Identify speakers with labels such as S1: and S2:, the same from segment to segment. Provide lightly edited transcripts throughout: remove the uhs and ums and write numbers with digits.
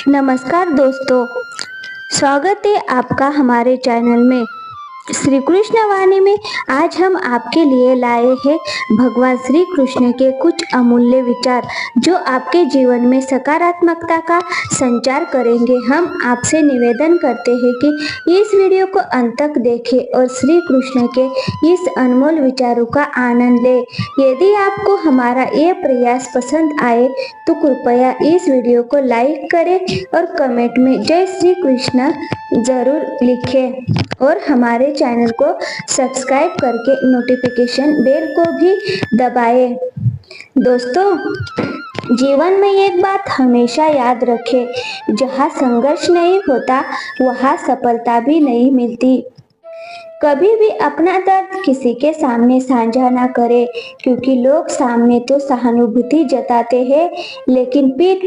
S1: नमस्कार दोस्तों, स्वागत है आपका हमारे चैनल में। श्री कृष्ण वाणी में आज हम आपके लिए लाए हैं भगवान श्री कृष्ण के कुछ अमूल्य विचार जो आपके जीवन में सकारात्मकता का संचार करेंगे। हम आपसे निवेदन करते हैं कि इस वीडियो को अंत तक देखें और श्री कृष्ण के इस अनमोल विचारों का आनंद लें। यदि आपको हमारा ये प्रयास पसंद आए तो कृपया इस वीडियो को लाइक करें और कमेंट में जय श्री कृष्ण जरूर लिखें और हमारे चैनल को सब्सक्राइब करके नोटिफिकेशन बेल को भी दबाएं। दोस्तों, जीवन में एक बात हमेशा याद रखें, जहाँ संघर्ष नहीं होता वहाँ सफलता भी नहीं मिलती। कभी भी अपना दर्द किसी के सामने साझा ना करें, क्योंकि लोग सामने तो सहानुभूति जताते हैं लेकिन पीठ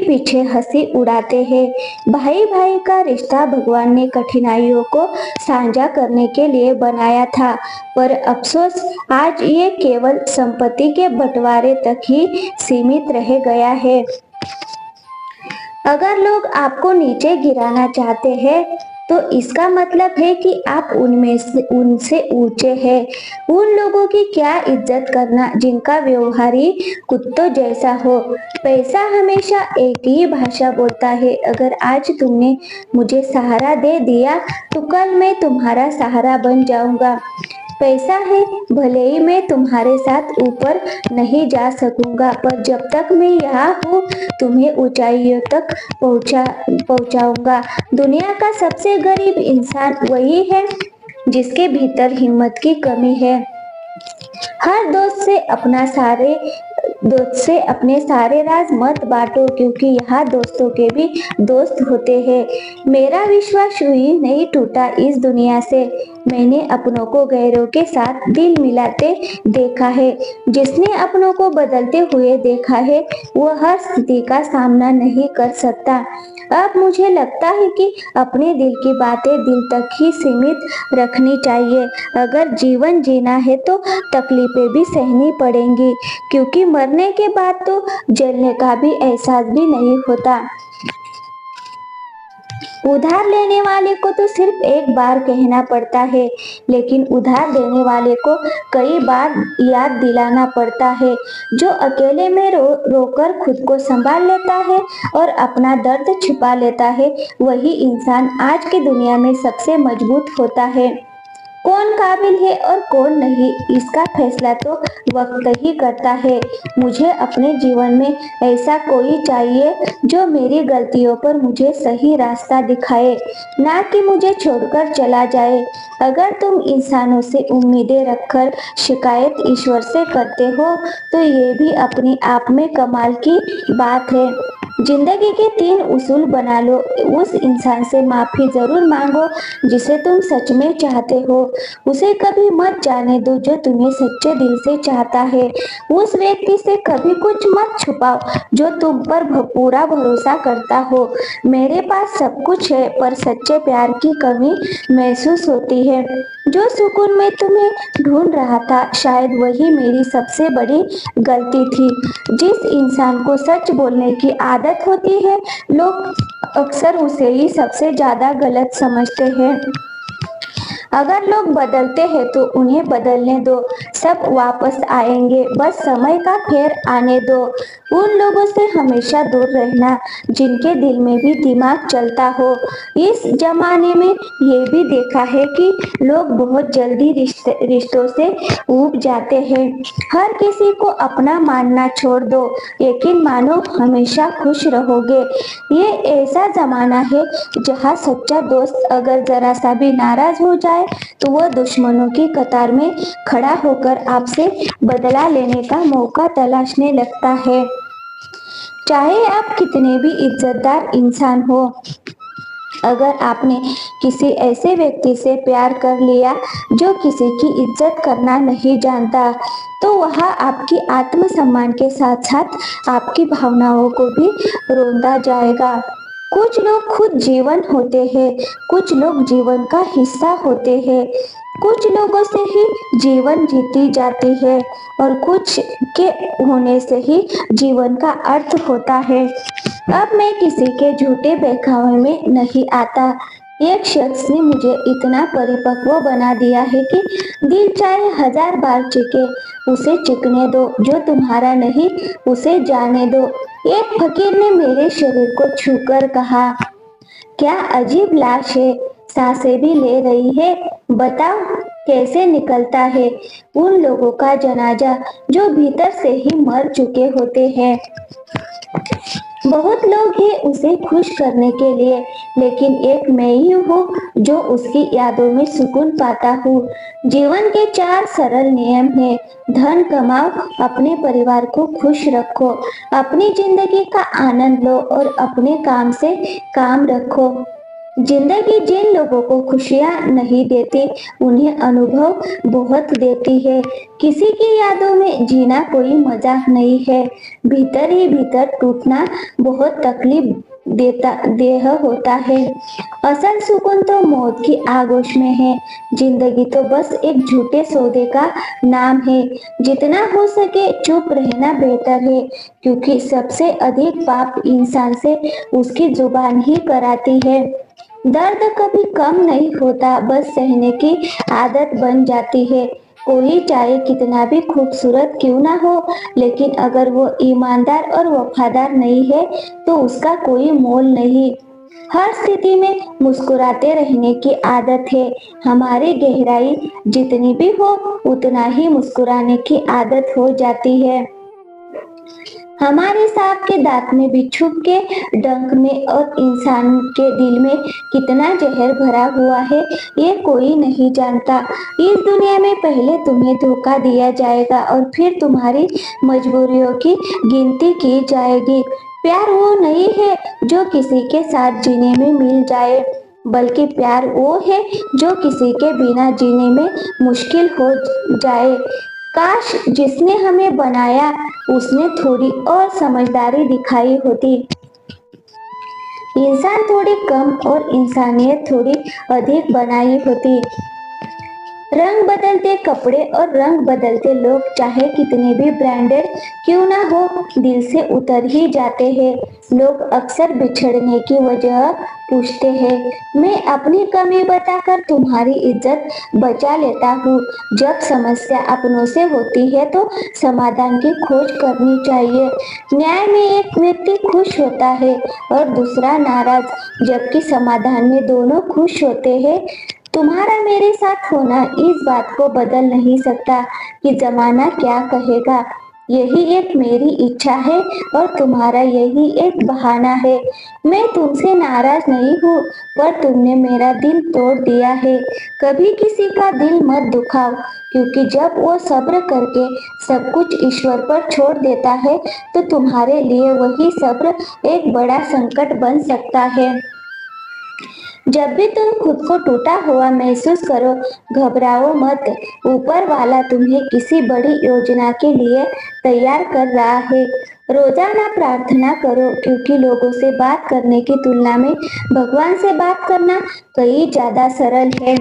S1: पीछे हंसी उड़ाते हैं। भाई भाई का रिश्ता भगवान ने कठिनाइयों को साझा करने के लिए बनाया था, पर अफसोस आज ये केवल संपत्ति के बंटवारे तक ही सीमित रह गया है। अगर लोग आपको नीचे गिराना चाहते हैं तो इसका मतलब है कि आप उनसे ऊंचे हैं। उन लोगों की क्या इज्जत करना जिनका व्यवहार ही कुत्तों जैसा हो। पैसा हमेशा एक ही भाषा बोलता है। अगर आज तुमने मुझे सहारा दे दिया तो कल मैं तुम्हारा सहारा बन जाऊंगा। पैसा है, भले ही मैं तुम्हारे साथ ऊपर नहीं जा सकूंगा, पर जब तक मैं यहाँ हूँ तुम्हें ऊंचाइयों तक पहुँचाऊंगा। दुनिया का सबसे गरीब इंसान वही है जिसके भीतर हिम्मत की कमी है। हर दोस्त से अपने सारे राज मत बांटो, क्योंकि यहाँ दोस्तों के भी दोस्त होते हैं। मेरा विश्वास ही नहीं टूटा इस दुनिया से। मैंने अपनों को गैरों के साथ दिल मिलाते देखा है। जिसने अपनों को बदलते हुए देखा है वो हर स्थिति का सामना नहीं कर सकता। अब मुझे लगता है कि अपने दिल की बातें दिल तक ही सीमित रखनी चाहिए। अगर जीवन जीना है तो तकलीफें भी सहनी पड़ेंगी, क्योंकि मरने के बाद तो जलने का भी एहसास भी नहीं होता। उधार लेने वाले को तो सिर्फ एक बार कहना पड़ता है, लेकिन उधार देने वाले को कई बार याद दिलाना पड़ता है। जो अकेले में रोकर खुद को संभाल लेता है और अपना दर्द छिपा लेता है, वही इंसान आज की दुनिया में सबसे मजबूत होता है। कौन काबिल है और कौन नहीं, इसका फैसला तो वक्त ही करता है। मुझे अपने जीवन में ऐसा कोई चाहिए जो मेरी गलतियों पर मुझे सही रास्ता दिखाए, ना कि मुझे छोड़कर चला जाए। अगर तुम इंसानों से उम्मीदें रखकर शिकायत ईश्वर से करते हो तो ये भी अपने आप में कमाल की बात है। जिंदगी के 3 उसूल बना लो। उस इंसान से माफी जरूर मांगो जिसे तुम सच में चाहते हो। उसे कभी मत जाने दो जो तुम्हें सच्चे दिल से चाहता है। उस व्यक्ति से कभी कुछ मत छुपाओ जो तुम पर पूरा भरोसा करता हो। मेरे पास सब कुछ है, पर सच्चे प्यार की कमी महसूस होती है। जो सुकून में तुम्हें ढूंढ रहा था, शायद वही मेरी सबसे बड़ी गलती थी। जिस इंसान को सच बोलने की आदत होती है, लोग अक्सर उसे ही सबसे ज्यादा गलत समझते हैं। अगर लोग बदलते हैं तो उन्हें बदलने दो, सब वापस आएंगे, बस समय का फेर आने दो। उन लोगों से हमेशा दूर रहना जिनके दिल में भी दिमाग चलता हो। इस जमाने में ये भी देखा है कि लोग बहुत जल्दी रिश्तों से ऊब जाते हैं। हर किसी को अपना मानना छोड़ दो, यकीन मानो हमेशा खुश रहोगे। ये ऐसा जमाना है जहाँ सच्चा दोस्त अगर जरा सा भी नाराज हो जाए तो वह दुश्मनों की कतार में खड़ा होकर आपसे बदला लेने का मौका तलाशने लगता है। चाहे आप कितने भी इज्जतदार इंसान हो, अगर आपने किसी ऐसे व्यक्ति से प्यार कर लिया जो किसी की इज्जत करना नहीं जानता, तो वह आपकी आत्मसम्मान के साथ साथ आपकी भावनाओं को भी रौंदा जाएगा। कुछ लोग खुद जीवन होते हैं, कुछ लोग जीवन का हिस्सा होते हैं। कुछ लोगों से ही जीवन जीती जाती है और कुछ के होने से ही जीवन का अर्थ होता है। अब मैं किसी के झूठे बहकावे में नहीं आता। एक शख्स ने मुझे इतना परिपक्व बना दिया है कि दिल चाहे 1000 बार चीखे, उसे चिकने दो। जो तुम्हारा नहीं उसे जाने दो। एक फकीर ने मेरे शरीर को छूकर कहा, क्या अजीब लाश है, सांसें भी ले रही है। बताओ कैसे निकलता है उन लोगों का जनाजा जो भीतर से ही मर चुके होते हैं। बहुत लोग हैं उसे खुश करने के लिए, लेकिन एक मैं ही हूँ जो उसकी यादों में सुकून पाता हूँ। जीवन के 4 सरल नियम हैं। धन कमाओ, अपने परिवार को खुश रखो, अपनी जिंदगी का आनंद लो और अपने काम से काम रखो। जिंदगी जिन लोगों को खुशियां नहीं देती, उन्हें अनुभव बहुत देती है। किसी की यादों में जीना कोई मजाक नहीं है। भीतर ही भीतर टूटना बहुत तकलीफ देह होता है। असल सुकून तो मौत की आगोश में है। जिंदगी तो बस एक झूठे सौदे का नाम है। जितना हो सके चुप रहना बेहतर है, क्योंकि सबसे अधिक पाप इंसान से उसकी जुबान ही कराती है। दर्द कभी कम नहीं होता, बस सहने की आदत बन जाती है। कोई चाहे कितना भी खूबसूरत क्यों ना हो, लेकिन अगर वो ईमानदार और वफादार नहीं है तो उसका कोई मोल नहीं। हर स्थिति में मुस्कुराते रहने की आदत है। हमारी गहराई जितनी भी हो उतना ही मुस्कुराने की आदत हो जाती है। हमारे सांप के दांत में भी छुप के डंक में और इंसान के दिल में कितना जहर भरा हुआ है ये कोई नहीं जानता। इस दुनिया में पहले तुम्हें धोखा दिया जाएगा और फिर तुम्हारी मजबूरियों की गिनती की जाएगी। प्यार वो नहीं है जो किसी के साथ जीने में मिल जाए, बल्कि प्यार वो है जो किसी के बिना जीने में मुश्किल हो जाए। काश जिसने हमें बनाया उसने थोड़ी और समझदारी दिखाई होती। इंसान थोड़ी कम और इंसानियत थोड़ी अधिक बनाई होती। रंग बदलते कपड़े और रंग बदलते लोग चाहे कितने भी ब्रांडेड क्यों ना हो, दिल से उतर ही जाते हैं। लोग अक्सर बिछड़ने की वजह पूछते हैं। मैं अपनी कमी बताकर तुम्हारी इज्जत बचा लेता हूँ। जब समस्या अपनों से होती है तो समाधान की खोज करनी चाहिए। न्याय में एक व्यक्ति खुश होता है और दूसरा नाराज, जबकि समाधान में दोनों खुश होते हैं। तुम्हारा मेरे साथ होना इस बात को बदल नहीं सकता कि जमाना क्या कहेगा। यही एक मेरी इच्छा है और तुम्हारा यही एक बहाना है। मैं तुमसे नाराज नहीं हूँ, पर तुमने मेरा दिल तोड़ दिया है। कभी किसी का दिल मत दुखाओ, क्योंकि जब वो सब्र करके सब कुछ ईश्वर पर छोड़ देता है तो तुम्हारे लिए वही सब्र एक बड़ा संकट बन सकता है। जब भी तुम खुद को टूटा हुआ महसूस करो, घबराओ मत। ऊपर वाला तुम्हें किसी बड़ी योजना के लिए तैयार कर रहा है। रोजाना प्रार्थना करो, क्योंकि लोगों से बात करने की तुलना में भगवान से बात करना कहीं ज्यादा सरल है।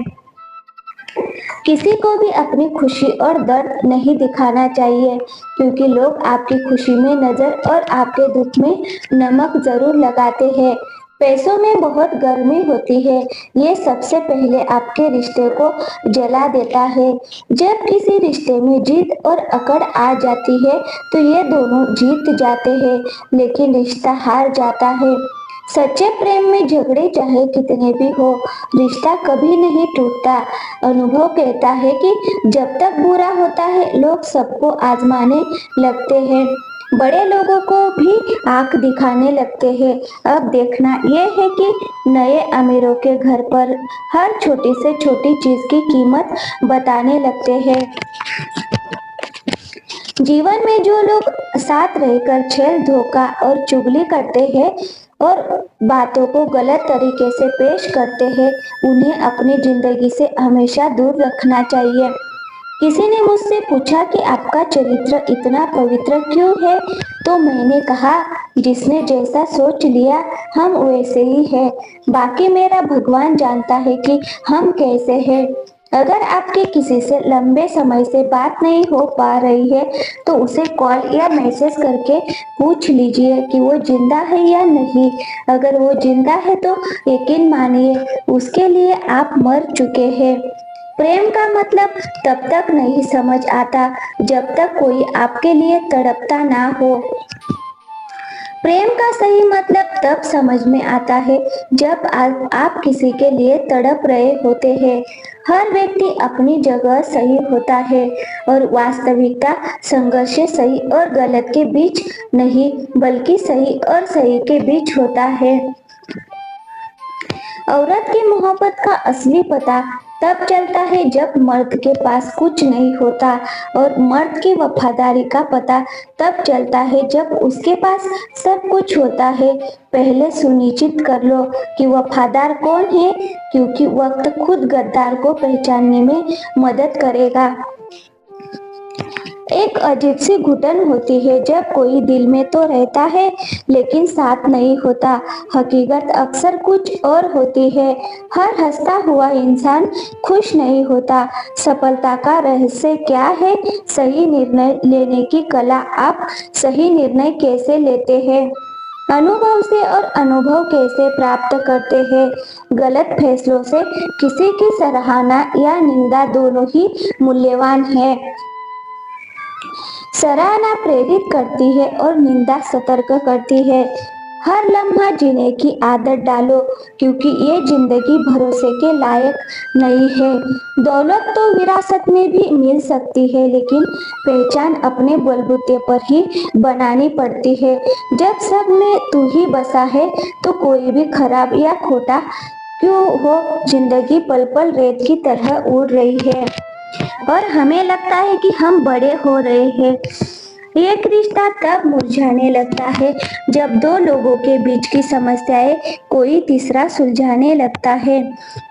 S1: किसी को भी अपनी खुशी और दर्द नहीं दिखाना चाहिए, क्योंकि लोग आपकी खुशी में नजर और आपके दुख में नमक जरूर लगाते हैं। पैसों में बहुत गर्मी होती है, ये सबसे पहले आपके रिश्ते को जला देता है। जब किसी रिश्ते में जिद और अकड़ आ जाती है तो ये दोनों जीत जाते हैं, लेकिन रिश्ता हार जाता है। सच्चे प्रेम में झगड़े चाहे कितने भी हो, रिश्ता कभी नहीं टूटता। अनुभव कहता है कि जब तक बुरा होता है लोग सबको आजमाने लगते हैं, बड़े लोगों को भी आंख दिखाने लगते हैं। अब देखना यह है कि नए अमीरों के घर पर हर छोटी से छोटी चीज की कीमत बताने लगते हैं। जीवन में जो लोग साथ रहकर छल, धोखा और चुगली करते हैं और बातों को गलत तरीके से पेश करते हैं, उन्हें अपनी जिंदगी से हमेशा दूर रखना चाहिए। किसी ने मुझसे पूछा कि आपका चरित्र इतना पवित्र क्यों है, तो मैंने कहा, जिसने जैसा सोच लिया हम वैसे ही है। बाकी मेरा भगवान जानता है कि हम कैसे हैं। अगर आपके किसी से लंबे समय से बात नहीं हो पा रही है तो उसे कॉल या मैसेज करके पूछ लीजिए कि वो जिंदा है या नहीं। अगर वो जिंदा है तो यकीन मानिए उसके लिए आप मर चुके हैं। प्रेम का मतलब तब तक नहीं समझ आता जब तक कोई आपके लिए तड़पता ना हो। प्रेम का सही मतलब तब समझ में आता है जब आप किसी के लिए तड़प रहे होते हैं। हर व्यक्ति अपनी जगह सही होता है और वास्तविकता संघर्ष सही और गलत के बीच नहीं बल्कि सही और सही के बीच होता है। औरत की मोहब्बत का असली पता तब चलता है जब मर्द के पास कुछ नहीं होता और मर्द की वफादारी का पता तब चलता है जब उसके पास सब कुछ होता है। पहले सुनिश्चित कर लो कि वफादार कौन है, क्योंकि वक्त खुद गद्दार को पहचानने में मदद करेगा। एक अजीब सी घुटन होती है जब कोई दिल में तो रहता है लेकिन साथ नहीं होता। हकीकत अक्सर कुछ और होती है। हर हंसता हुआ इंसान खुश नहीं होता। सफलता का रहस्य क्या है? सही निर्णय लेने की कला। आप सही निर्णय कैसे लेते हैं? अनुभव से। और अनुभव कैसे प्राप्त करते हैं? गलत फैसलों से। किसी की सराहना या निंदा दोनों ही मूल्यवान है। सराहना प्रेरित करती है और निंदा सतर्क करती है। हर लम्हा जीने की आदत डालो, क्योंकि ये जिंदगी भरोसे के लायक नहीं है। दौलत तो विरासत में भी मिल सकती है, लेकिन पहचान अपने बलबूते पर ही बनानी पड़ती है। जब सब में तू ही बसा है तो कोई भी खराब या खोटा क्यों हो, जिंदगी पल पल रेत की तरह उड़ रही है और हमें लगता है कि हम बड़े हो रहे हैं। एक रिश्ता तब मुरझाने लगता है जब दो लोगों के बीच की समस्याएं कोई तीसरा सुलझाने लगता है।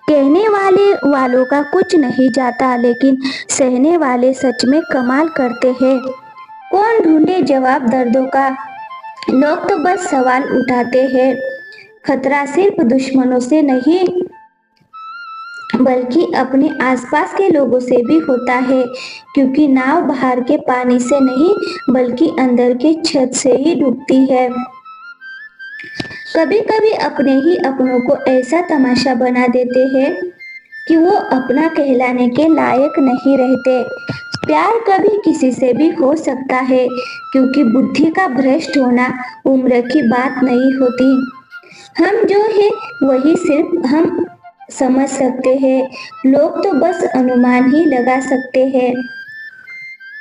S1: कहने वालों का कुछ नहीं जाता, लेकिन सहने वाले सच में कमाल करते हैं। कौन ढूंढे जवाब दर्दों का? लोग तो बस सवाल उठाते हैं। खतरा सिर्फ दुश्मनों से नहीं बल्कि अपने आसपास के लोगों से भी होता है, क्योंकि नाव बाहर के पानी से नहीं बल्कि अंदर के छत से ही डूबती है। कभी कभी अपने ही अपनों को ऐसा तमाशा बना देते हैं कि वो अपना कहलाने के लायक नहीं रहते। प्यार कभी किसी से भी हो सकता है, क्योंकि बुद्धि का भ्रष्ट होना उम्र की बात नहीं होती। हम जो है वही सिर्फ हम समझ सकते हैं। लोग तो बस अनुमान ही लगा सकते हैं।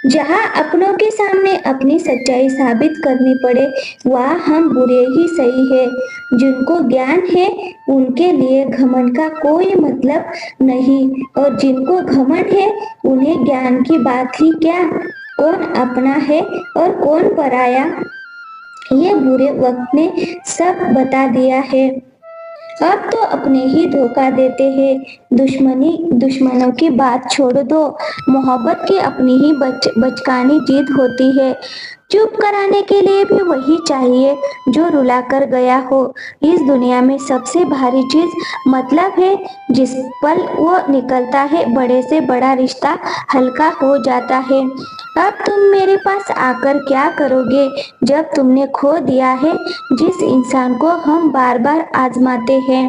S1: जहाँ अपनों के सामने अपनी सच्चाई साबित करनी पड़े, वहाँ हम बुरे ही सही है। जिनको ज्ञान है उनके लिए घमंड का कोई मतलब नहीं, और जिनको घमंड है उन्हें ज्ञान की बात ही क्या। कौन अपना है और कौन पराया, ये बुरे वक्त ने सब बता दिया है। अब तो अपने ही धोखा देते हैं। दुश्मनों की बात छोड़ दो, मोहब्बत की अपनी ही बचकानी जिद होती है। चुप कराने के लिए भी वही चाहिए जो रुला कर गया हो। इस दुनिया में सबसे भारी चीज मतलब है। जिस पल वो निकलता है, बड़े से बड़ा रिश्ता हल्का हो जाता है। अब तुम मेरे पास आकर क्या करोगे जब तुमने खो दिया है जिस इंसान को हम बार बार आजमाते हैं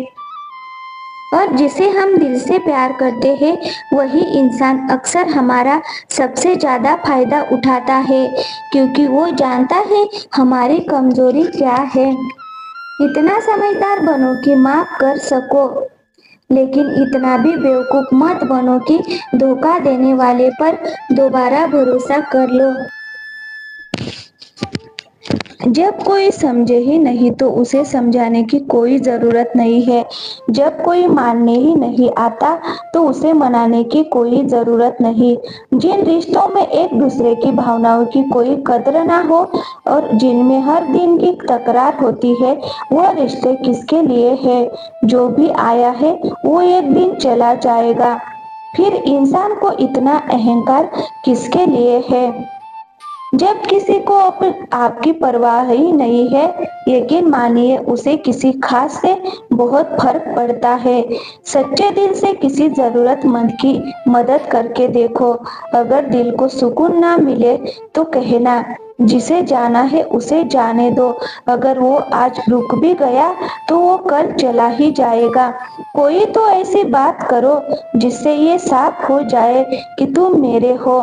S1: और जिसे हम दिल से प्यार करते हैं? वही इंसान अक्सर हमारा सबसे ज्यादा फायदा उठाता है, क्योंकि वो जानता है हमारी कमजोरी क्या है। इतना समझदार बनो कि माफ कर सको, लेकिन इतना भी बेवकूफ मत बनो कि धोखा देने वाले पर दोबारा भरोसा कर लो। जब कोई समझे ही नहीं तो उसे समझाने की कोई जरूरत नहीं है। जब कोई मानने ही नहीं आता तो उसे मनाने की कोई जरूरत नहीं। जिन रिश्तों में एक दूसरे की भावनाओं की कोई कद्र ना हो और जिनमें हर दिन की तकरार होती है, वो रिश्ते किसके लिए है? जो भी आया है वो एक दिन चला जाएगा। फिर इंसान को इतना अहंकार किसके लिए है? जब किसी को आप की परवाह ही नहीं है, यकीन मानिए उसे किसी खास से बहुत फर्क पड़ता है। सच्चे दिल से किसी जरूरतमंद की मदद करके देखो। अगर दिल को सुकून ना मिले तो कहना, जिसे जाना है उसे जाने दो। अगर वो आज रुक भी गया तो वो कल चला ही जाएगा। कोई तो ऐसी बात करो जिससे ये साफ हो जाए कि तुम मेरे हो।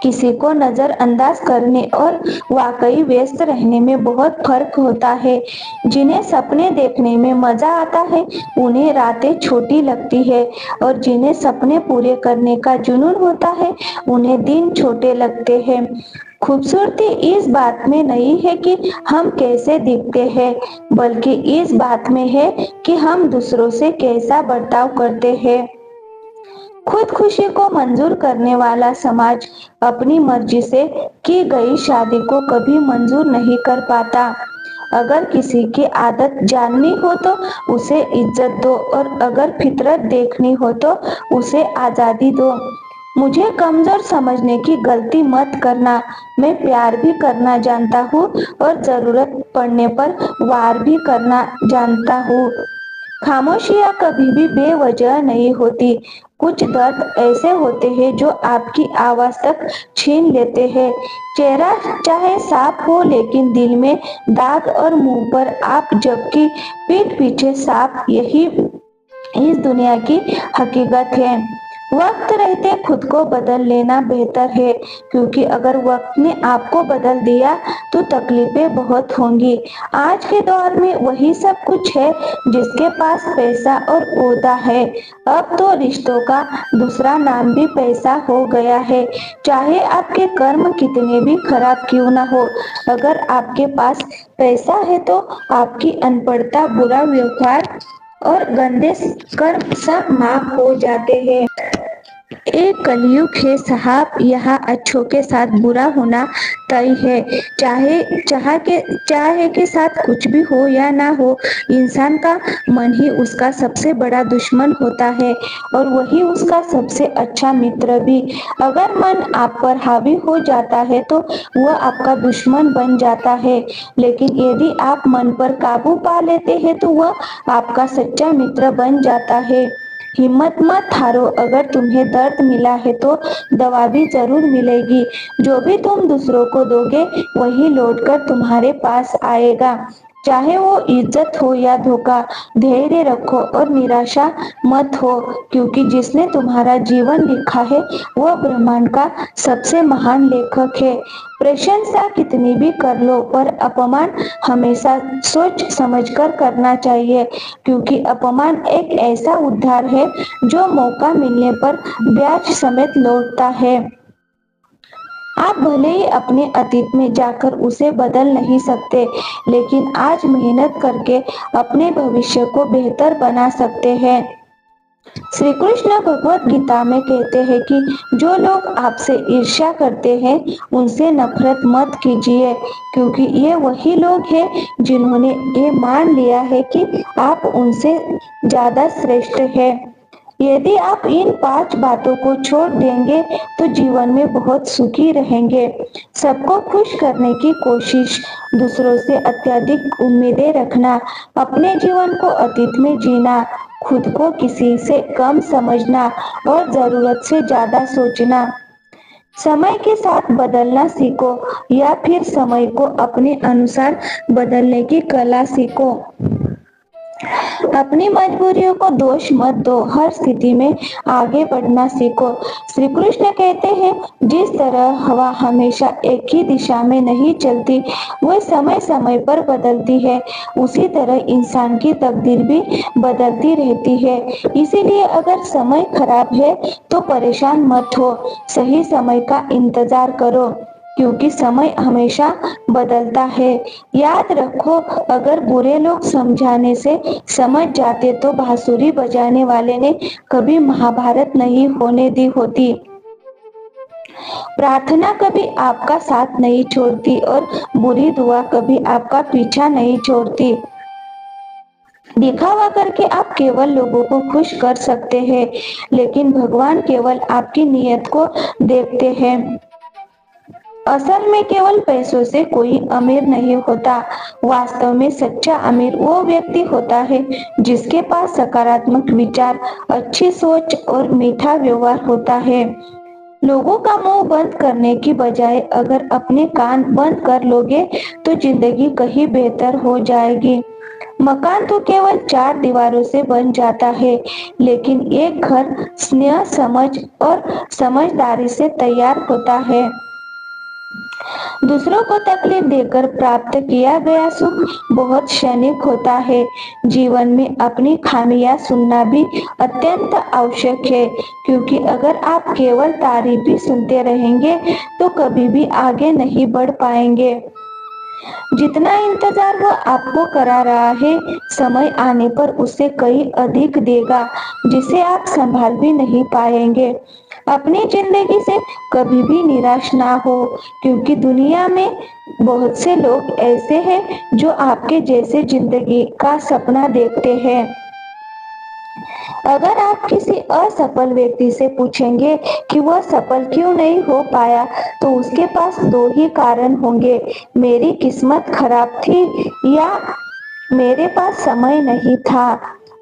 S1: किसी को नजरअंदाज करने और वाकई व्यस्त रहने में बहुत फर्क होता है। जिन्हें सपने देखने में मजा आता है उन्हें रातें छोटी लगती है, और जिन्हें सपने पूरे करने का जुनून होता है उन्हें दिन छोटे लगते हैं। खूबसूरती इस बात में नहीं है कि हम कैसे दिखते हैं, बल्कि इस बात में है कि हम दूसरों से कैसा बर्ताव करते हैं। खुद खुशी को मंजूर करने वाला समाज अपनी मर्जी से की गई शादी को कभी मंजूर नहीं कर पाता। अगर किसी की आदत जाननी हो तो उसे इज्जत दो, और अगर फितरत देखनी हो तो उसे आजादी दो। मुझे कमजोर समझने की गलती मत करना। मैं प्यार भी करना जानता हूँ और जरूरत पड़ने पर वार भी करना जानता हूँ। खामोशियां कभी भी बेवजह नहीं होती। कुछ दर्द ऐसे होते हैं जो आपकी आवाज तक छीन लेते हैं। चेहरा चाहे साफ हो लेकिन दिल में दाग, और मुंह पर आप जबकि पीठ पीछे साफ, यही इस दुनिया की हकीकत है। वक्त रहते खुद को बदल लेना बेहतर है, क्योंकि अगर वक्त ने आपको बदल दिया तो तकलीफें बहुत होंगी। आज के दौर में वही सब कुछ है जिसके पास पैसा और ओहदा है। अब तो रिश्तों का दूसरा नाम भी पैसा हो गया है, चाहे आपके कर्म कितने भी खराब क्यों ना हो। अगर आपके पास पैसा है तो आपकी अनपढ़ता, बुरा व्यवहार और गंदे कर्म सब माफ हो जाते हैं। एक कलयुग है साहब, यहाँ अच्छों के साथ बुरा होना तय है। चाहे के साथ कुछ भी हो या ना हो, इंसान का मन ही उसका सबसे बड़ा दुश्मन होता है, और वही उसका सबसे अच्छा मित्र भी। अगर मन आप पर हावी हो जाता है तो वह आपका दुश्मन बन जाता है, लेकिन यदि आप मन पर काबू पा लेते हैं तो वह आपका सच्चा मित्र बन जाता है। हिम्मत मत हारो। अगर तुम्हें दर्द मिला है तो दवा भी जरूर मिलेगी। जो भी तुम दूसरों को दोगे वही लौटकर तुम्हारे पास आएगा, चाहे वो इज्जत हो या धोखा। धैर्य रखो और निराशा मत हो, क्योंकि जिसने तुम्हारा जीवन लिखा है वह ब्रह्मांड का सबसे महान लेखक है। प्रशंसा कितनी भी कर लो, पर अपमान हमेशा सोच समझकर करना चाहिए, क्योंकि अपमान एक ऐसा उद्धार है जो मौका मिलने पर ब्याज समेत लौटता है। आप भले ही अपने अतीत में जाकर उसे बदल नहीं सकते, लेकिन आज मेहनत करके अपने भविष्य को बेहतर बना सकते हैं। श्री कृष्ण भगवत गीता में कहते हैं कि जो लोग आपसे ईर्ष्या करते हैं उनसे नफरत मत कीजिए, क्योंकि ये वही लोग हैं जिन्होंने ये मान लिया है कि आप उनसे ज्यादा श्रेष्ठ हैं। यदि आप इन 5 बातों को छोड़ देंगे तो जीवन में बहुत सुखी रहेंगे। सबको खुश करने की कोशिश, दूसरों से अत्यधिक उम्मीदें रखना, अपने जीवन को अतीत में जीना, खुद को किसी से कम समझना और जरूरत से ज्यादा सोचना। समय के साथ बदलना सीखो, या फिर समय को अपने अनुसार बदलने की कला सीखो। अपनी मजबूरियों को दोष मत दो, हर स्थिति में आगे बढ़ना सीखो। श्री कृष्ण कहते हैं, जिस तरह हवा हमेशा एक ही दिशा में नहीं चलती, वह समय समय पर बदलती है, उसी तरह इंसान की तकदीर भी बदलती रहती है। इसीलिए अगर समय खराब है तो परेशान मत हो, सही समय का इंतजार करो, क्योंकि समय हमेशा बदलता है। याद रखो, अगर बुरे लोग समझाने से समझ जाते तो बांसुरी बजाने वाले ने कभी महाभारत नहीं होने दी होती। प्रार्थना कभी आपका साथ नहीं छोड़ती, और बुरी दुआ कभी आपका पीछा नहीं छोड़ती। दिखावा करके आप केवल लोगों को खुश कर सकते हैं, लेकिन भगवान केवल आपकी नीयत को देखते हैं। असल में केवल पैसों से कोई अमीर नहीं होता। वास्तव में सच्चा अमीर वो व्यक्ति होता है जिसके पास सकारात्मक विचार, अच्छी सोच और मीठा व्यवहार होता है। लोगों का मुंह बंद करने की बजाय अगर अपने कान बंद कर लोगे तो जिंदगी कहीं बेहतर हो जाएगी। मकान तो केवल 4 दीवारों से बन जाता है, लेकिन एक घर स्नेह, समझ और समझदारी से तैयार होता है। दूसरों को तकलीफ देकर प्राप्त किया गया सुख बहुत क्षणिक होता है। जीवन में अपनी खामियां सुनना भी अत्यंत आवश्यक है, क्योंकि अगर आप केवल तारीफ ही सुनते रहेंगे तो कभी भी आगे नहीं बढ़ पाएंगे। जितना इंतजार वो आपको करा रहा है, समय आने पर उसे कई अधिक देगा जिसे आप संभाल भी नहीं पाएंगे। अपनी जिंदगी से कभी भी निराश ना हो, क्योंकि दुनिया में बहुत से लोग ऐसे हैं जो आपके जैसे जिंदगी का सपना देखते हैं। अगर आप किसी असफल व्यक्ति से पूछेंगे कि वह सफल क्यों नहीं हो पाया, तो उसके पास 2 ही कारण होंगे, मेरी किस्मत खराब थी या मेरे पास समय नहीं था।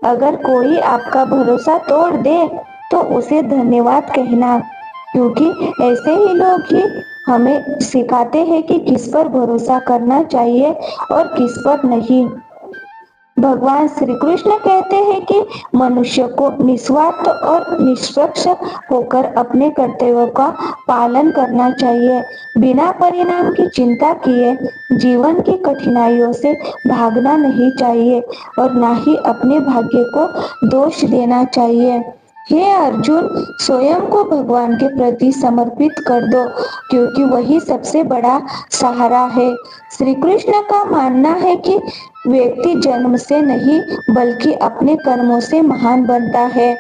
S1: अगर कोई आपका भरोसा तोड़ दे तो उसे धन्यवाद कहना, क्योंकि ऐसे ही लोग ही हमें सिखाते हैं कि किस पर भरोसा करना चाहिए और किस पर नहीं। भगवान श्री कृष्ण कहते हैं कि मनुष्य को निस्वार्थ और निष्पक्ष होकर अपने कर्तव्यों का पालन करना चाहिए, बिना परिणाम की चिंता किए। जीवन की कठिनाइयों से भागना नहीं चाहिए और ना ही अपने भाग्य को दोष देना चाहिए। हे अर्जुन, स्वयं को भगवान के प्रति समर्पित कर दो, क्योंकि वही सबसे बड़ा सहारा है। श्री कृष्ण का मानना है कि व्यक्ति जन्म से नहीं बल्कि अपने कर्मों से महान बनता है।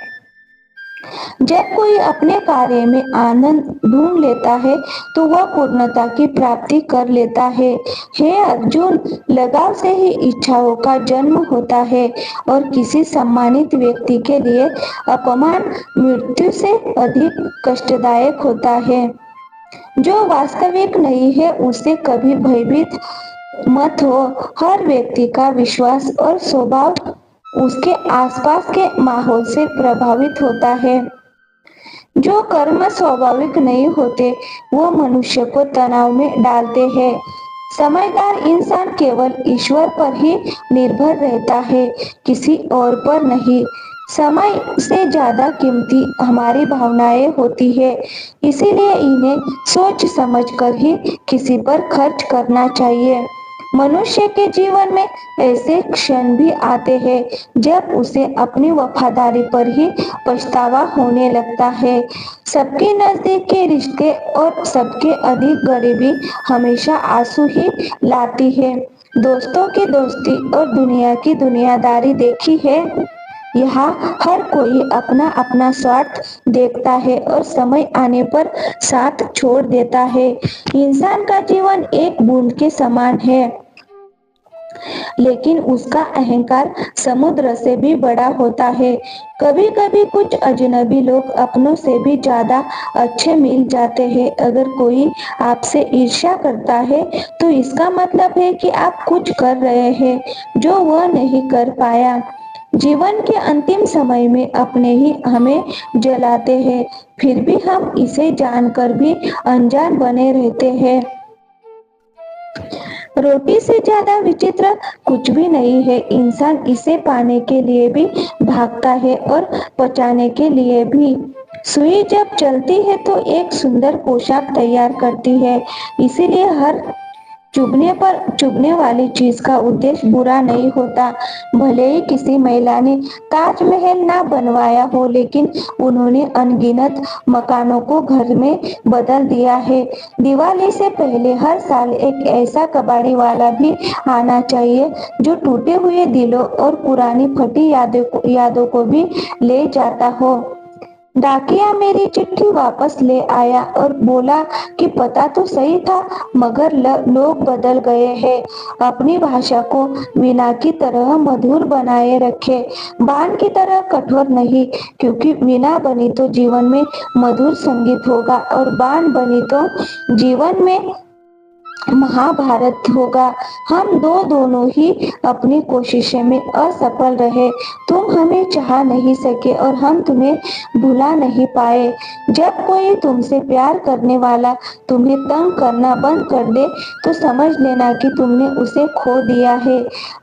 S1: जब कोई अपने कार्य में आनंद ढूंढ लेता है तो वह पूर्णता की प्राप्ति कर लेता है। हे अर्जुन, लगाव से ही इच्छाओं का जन्म होता है और किसी सम्मानित व्यक्ति के लिए अपमान मृत्यु से अधिक कष्टदायक होता है। जो वास्तविक नहीं है उससे कभी भयभीत मत हो। हर व्यक्ति का विश्वास और स्वभाव उसके आसपास के माहौल से प्रभावित होता है। जो कर्म स्वाभाविक नहीं होते वो मनुष्य को तनाव में डालते हैं। समझदार इंसान केवल ईश्वर पर ही निर्भर रहता है, किसी और पर नहीं। समय से ज्यादा कीमती हमारी भावनाएं होती है, इसीलिए इन्हें सोच समझकर ही किसी पर खर्च करना चाहिए। मनुष्य के जीवन में ऐसे क्षण भी आते हैं जब उसे अपनी वफादारी पर ही पछतावा होने लगता है। सबके नजदीक के रिश्ते और सबके अधिक गरीबी हमेशा आंसू ही लाती है। दोस्तों की दोस्ती और दुनिया की दुनियादारी देखी है। यहाँ हर कोई अपना अपना स्वार्थ देखता है और समय आने पर साथ छोड़ देता है। इंसान का जीवन एक बूंद के समान है, लेकिन उसका अहंकार समुद्र से भी बड़ा होता है। कभी कभी कुछ अजनबी लोग अपनों से भी ज्यादा अच्छे मिल जाते हैं। अगर कोई आपसे ईर्ष्या करता है तो इसका मतलब है कि आप कुछ कर रहे हैं जो वह नहीं कर पाया। जीवन के अंतिम समय में अपने ही हमें जलाते हैं, फिर भी हम इसे जानकर भी अनजान बने रहते हैं। रोटी से ज्यादा विचित्र कुछ भी नहीं है। इंसान इसे पाने के लिए भी भागता है और पचाने के लिए भी। सुई जब चलती है तो एक सुंदर पोशाक तैयार करती है, इसीलिए हर चुभने वाली चीज का उद्देश्य बुरा नहीं होता। भले ही किसी महिला ने ताजमहल ना बनवाया हो, लेकिन उन्होंने अनगिनत मकानों को घर में बदल दिया है। दिवाली से पहले हर साल एक ऐसा कबाड़ी वाला भी आना चाहिए जो टूटे हुए दिलों और पुरानी फटी यादों को भी ले जाता हो।
S2: डाकिया मेरी चिट्ठी वापस ले आया और बोला कि पता तो सही था, मगर लोग बदल गए हैं। अपनी भाषा को वीणा की तरह मधुर बनाए रखे, बाण की तरह कठोर नहीं, क्योंकि वीणा बनी तो जीवन में मधुर संगीत होगा और बाण बनी तो जीवन में महाभारत होगा। हम दोनों ही अपनी कोशिशों में असफल रहे। तुम हमें चाह नहीं सके और हम तुम्हें भुला नहीं पाए। जब कोई तुमसे प्यार करने वाला तुम्हें तंग करना बंद कर दे तो समझ लेना कि तुमने उसे खो दिया है।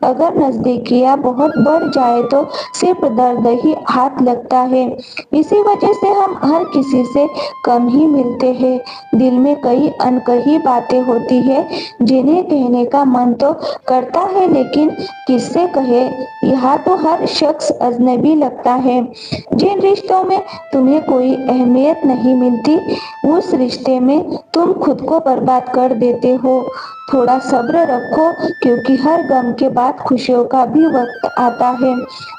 S2: अगर नजदीकियां बहुत बढ़ जाए तो सिर्फ दर्द ही हाथ लगता है। इसी वजह से हम हर किसी से कम ही मिलते हैं। दिल में कई अनकही बातें होती है जिन्हें कहने का मन तो करता है, लेकिन किससे कहे। यहाँ तो हर शख्स अजनबी लगता है। जिन रिश्तों में तुम्हें कोई अहमियत नहीं मिलती, उस रिश्ते में तुम खुद को बर्बाद कर देते हो। थोड़ा सब्र रखो, क्योंकि हर गम के बाद खुशियों का भी वक्त आता है।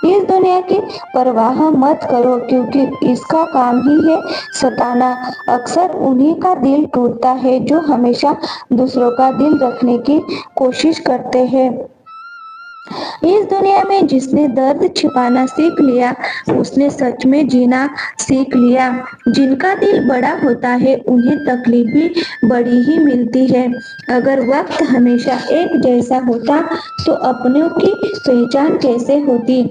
S2: इस दुनिया की परवाह मत करो, क्योंकि इसका काम ही है सताना। अक्सर उन्हीं का दिल टूटता है जो हमेशा दूसरों का दिल रखने की कोशिश करते हैं। इस दुनिया में जिसने दर्द छिपाना सीख लिया, उसने सच में जीना सीख लिया। जिनका दिल बड़ा होता है, उन्हें तकलीफ भी बड़ी ही मिलती है। अगर वक्त हमेशा एक जैसा होता तो अपनों की पहचान कैसे होती।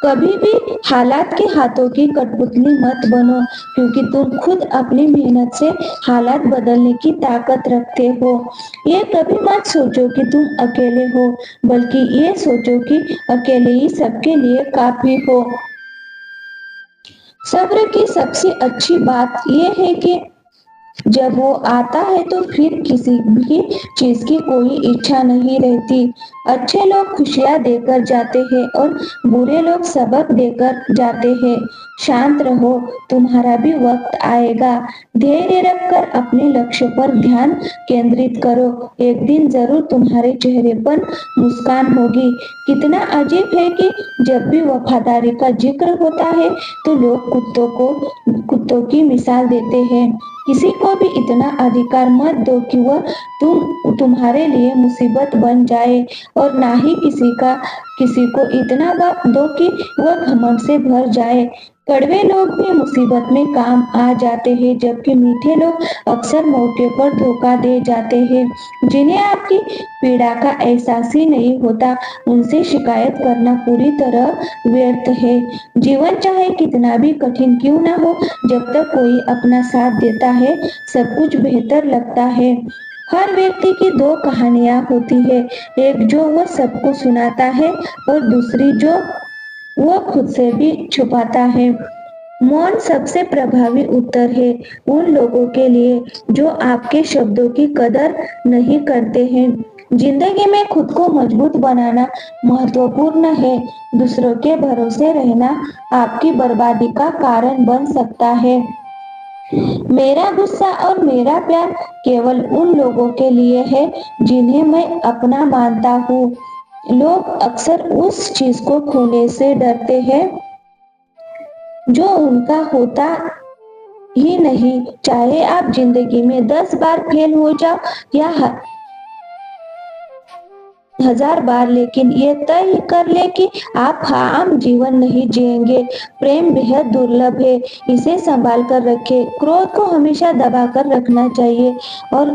S2: कभी भी हालात के हाथों की कठपुतली मत बनो, क्योंकि तुम खुद अपनी मेहनत से हालात बदलने की ताकत रखते हो। ये कभी मत सोचो कि तुम अकेले हो, बल्कि ये सोचो कि अकेले ही सबके लिए काफी हो। सब्र की सबसे अच्छी बात यह है कि जब वो आता है तो फिर किसी भी चीज की कोई इच्छा नहीं रहती। अच्छे लोग खुशियां देकर जाते हैं और बुरे लोग सबक देकर जाते हैं। शांत रहो, तुम्हारा भी वक्त आएगा। धैर्य रखकर अपने लक्ष्य पर ध्यान केंद्रित करो। एक दिन जरूर तुम्हारे चेहरे पर मुस्कान होगी। कितना अजीब है कि जब भी वफादारी का जिक्र होता है तो लोग कुत्तों की मिसाल देते हैं। किसी को भी इतना अधिकार मत दो कि वह तुम्हारे लिए मुसीबत बन जाए, और ना ही किसी को इतना वक्त दो कि वह घमंड से भर जाए। कड़वे लोग भी मुसीबत में काम आ जाते हैं, जबकि मीठे लोग अक्सर मौके पर धोखा दे जाते हैं। जिन्हें आपकी पीड़ा का एहसास ही नहीं होता, उनसे शिकायत करना पूरी तरह व्यर्थ है। जीवन चाहे कितना भी कठिन क्यों ना हो, जब तक कोई अपना साथ देता है, सब कुछ बेहतर लगता है। हर व्यक्ति की दो कहानियां होती है, एक जो वह सबको सुनाता है और दूसरी जो वह खुद से भी छुपाता है। मौन सबसे प्रभावी उत्तर है उन लोगों के लिए जो आपके शब्दों की कदर नहीं करते हैं। जिंदगी में खुद को मजबूत बनाना महत्वपूर्ण है। दूसरों के भरोसे रहना आपकी बर्बादी का कारण बन सकता है। मेरा गुस्सा और मेरा प्यार केवल उन लोगों के लिए है जिन्हें मैं अपना मानता हूँ। लोग अक्सर उस चीज को खोने से डरते हैं जो उनका होता ही नहीं। चाहे आप जिंदगी में 10 बार फेल हो जाओ या 1000 बार, लेकिन ये तय कर ले कि आप आम जीवन नहीं जिएंगे। प्रेम बेहद दुर्लभ है, इसे संभाल कर रखें। क्रोध को हमेशा दबा कर रखना चाहिए और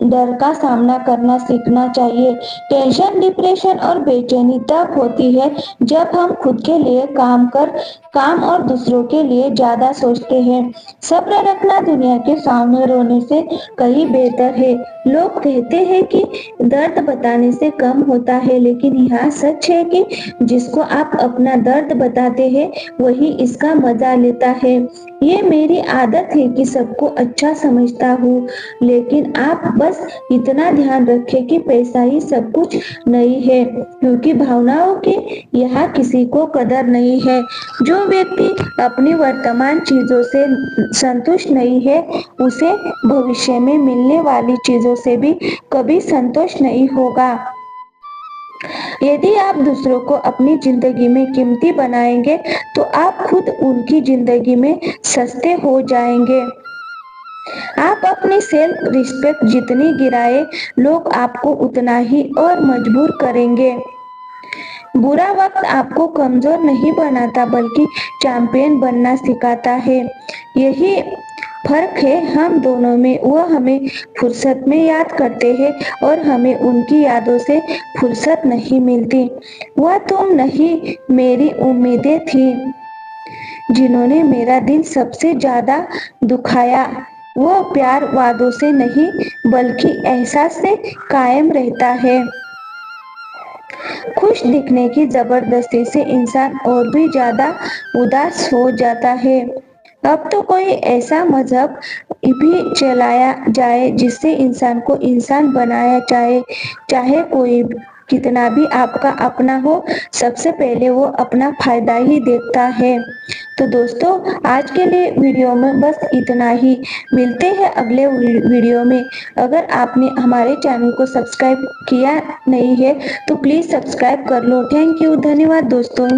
S2: डर का सामना करना सीखना चाहिए। टेंशन, डिप्रेशन और बेचैनी तब होती है जब हम खुद के लिए काम और दूसरों के लिए ज्यादा सोचते हैं। सब्र रखना दुनिया के सामने रोने से कहीं बेहतर है। लोग कहते हैं कि दर्द बताने से कम होता है, लेकिन यह सच है कि जिसको आप अपना दर्द बताते हैं वही इसका मजा लेता है। ये मेरी आदत है कि सबको अच्छा समझता हूँ, लेकिन आप बस इतना ध्यान रखें कि पैसा ही सब कुछ नहीं है, क्योंकि भावनाओं की यहाँ किसी को कदर नहीं है। जो व्यक्ति अपनी वर्तमान चीजों से संतुष्ट नहीं है, उसे भविष्य में मिलने वाली चीजों से भी कभी संतोष नहीं होगा। यदि आप दूसरों को अपनी जिंदगी में कीमती बनाएंगे तो आप खुद उनकी जिंदगी में सस्ते हो जाएंगे। आप अपनी सेल्फ रिस्पेक्ट जितनी गिराए, लोग आपको उतना ही और मजबूर करेंगे। बुरा वक्त आपको कमजोर नहीं बनाता बल्कि चैंपियन बनना सिखाता है। यही फर्क है हम दोनों में। वह हमें फुर्सत में याद करते हैं और हमें उनकी यादों से फुर्सत नहीं मिलती। वह तुम नहीं, मेरी उम्मीदें थी जिन्होंने मेरा दिल सबसे ज्यादा दुखाया। वो प्यार वादों से नहीं बल्कि एहसास से कायम रहता है। खुश दिखने की जबरदस्ती से इंसान और भी ज्यादा उदास हो जाता है। अब तो कोई ऐसा मजहब भी चलाया जाए जिससे इंसान को इंसान बनाया जाए। चाहे कोई कितना भी आपका अपना हो, सबसे पहले वो अपना फायदा ही देखता है। तो दोस्तों, आज के लिए वीडियो में बस इतना ही। मिलते हैं अगले वीडियो में। अगर आपने हमारे चैनल को सब्सक्राइब किया नहीं है तो प्लीज सब्सक्राइब कर लो। थैंक यू, धन्यवाद दोस्तों।